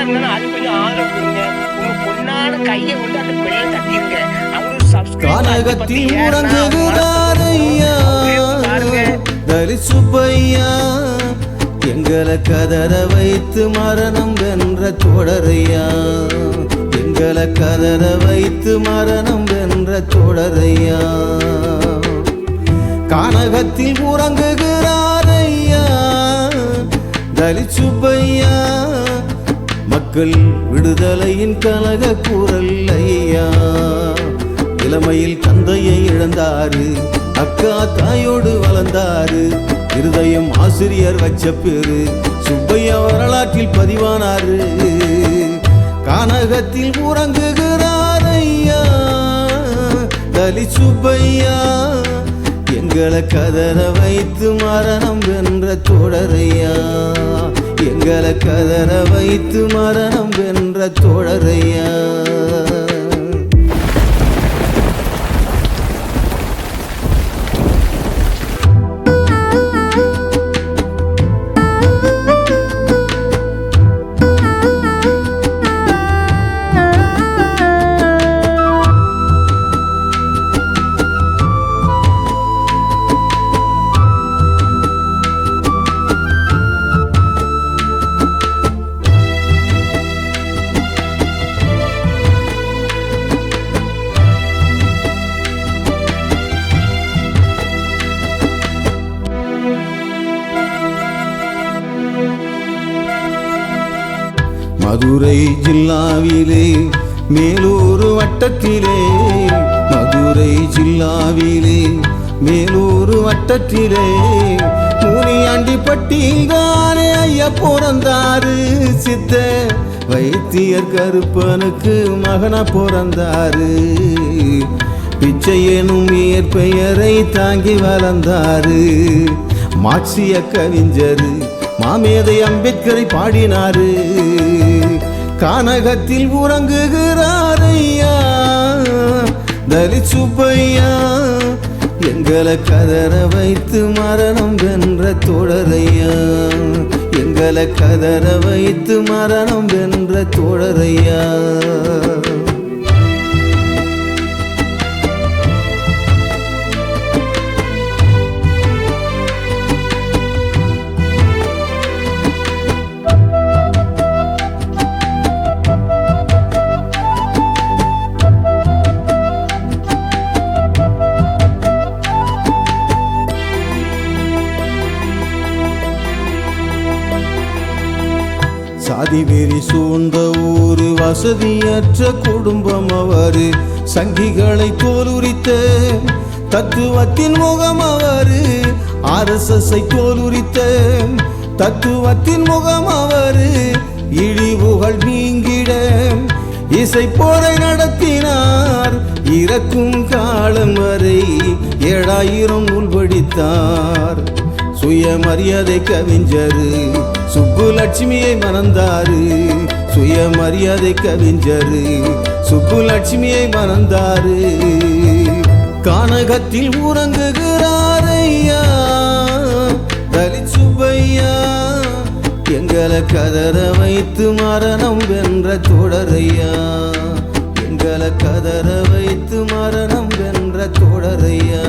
இருந்தாலும் அது கொஞ்சம் ஆதரவு கொடுங்க. உங்க பொண்ணான கையை கொண்டு அந்த பெல்ல தட்டிருங்க. அவங்களுக்கு சப்ஸ்கிரைப் கானகத்தில் உறங்குகிறாரையா தலி சுப்பையா, எங்களை கதற வைத்து மரணம் வென்ற தொடரையா, எங்களை கதற வைத்து மரணம் வென்ற தொடரையா. கானகத்தில் உறங்குகிறாரையா தலி சுப்பையா, மக்கள் விடுதலையின் கலக குரல் ஐயா. இளமையில் தந்தையை இழந்தாரு, அக்கா தாயோடு வளர்ந்தாரு, இருதயம் ஆசிரியர் வச்ச பேரு சுப்பையா வரலாற்றில் பதிவானாரு. கானகத்தில் உறங்குகிறார் ஐயா தலி சுப்பையா, எங்களை கதற வைத்து மரணம் வென்ற தொடரையா, எங்களை கதற வைத்து மரணம் வென்ற தொடரையா. மதுரை ஜில்லாவிலே மேலூர் வட்டத்திலே, மதுரை ஜில்லாவிலே மேலூர் வட்டத்திலே, முனியாண்டிப்பட்டியில் தானே ஐயா பிறந்தாரு. சித்த வைத்தியர் கருப்பனுக்கு மகனா பிறந்தாரு. பிச்சை எனும் இயற்பெயரை தாங்கி வளர்ந்தாரு. மார்க்சிய கவிஞர் மாமேதை அம்பேத்கரை பாடினாரு. கானகத்தில் உறங்குகிறார் ஐயா தலி சுப்பையா, எங்களை கதற வைத்து மரணம் வென்ற தொடரையா, எங்களை கதற வைத்து மரணம் வென்ற தொடரையா. சாதி வெறி சூழ்ந்த ஊரு, வசதியற்ற குடும்பம் அவரு, சங்கிகளை தோலுரித்த தத்துவத்தின் முகம் அவரு, RSS தோலுரித்த தத்துவத்தின் முகம் அவரு. இழிவுகள் நீங்கிட இசை போரை நடத்தினார். இறக்கும் காலம் வரை 7000 நூல் படித்தார். சுயமரியாதை கவிஞர் சுப்புலட்சுமியை மணந்தாரு. சுயமரியாதை கவிஞர் சுப்புலட்சுமியை மணந்தாரு. கானகத்தில் உறங்குகிறார் ஐயா தலி சுப்பையா, எங்களை கதற வைத்து மரணம் வென்ற தொடரையா, எங்களை கதற வைத்து மரணம் வென்ற தொடரையா.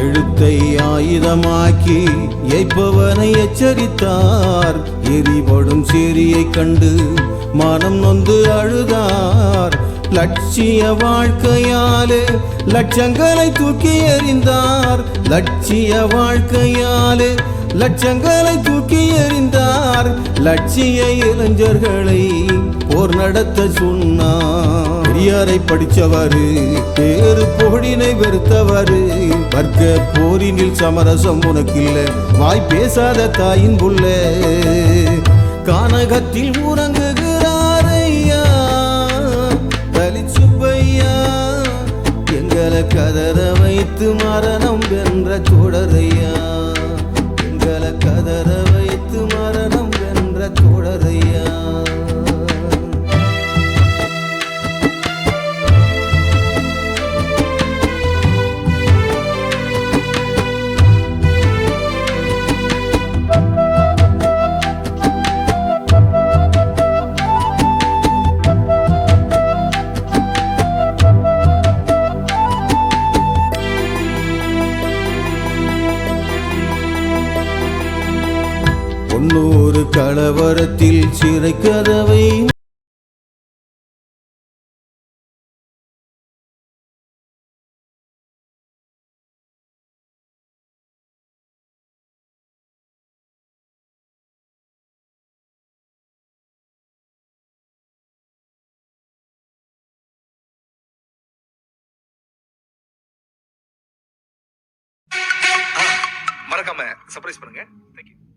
எழுத்தை ஆயுதமாக்கி ஏய்ப்பவனை எச்சரித்தார். எரிபடும் சேரியை கண்டு மனம் நொந்து அழுதார். லட்சிய வாழ்க்கையாலே லட்சங்களை தூக்கி எறிந்தார். லட்சிய வாழ்க்கையாலே லட்சங்களை தூக்கி எறிந்தார். லட்சிய இளைஞர்களை போர் நடத்த சொன்னார். பெரியாரை படித்தவரு, பேரு போடினை வெறுத்தவரு. வர்க்க போரினில் சமரசம் உனக்கில்ல, வாய் பேசாத தாயின் புள்ள. கானகத்தில் உறங்குகிறாரையா தலிச்சுப்பையா எங்களை கதற வைத்து மரணம் வென்ற தோழரையா எங்களை கதற வைத்து மரணம் வென்ற தோழரையா பொன்னூறு கலவரத்தில் சிறை கதவை மறக்காம சர்ப்ரைஸ் பண்ணுங்க. தேங்க்யூ.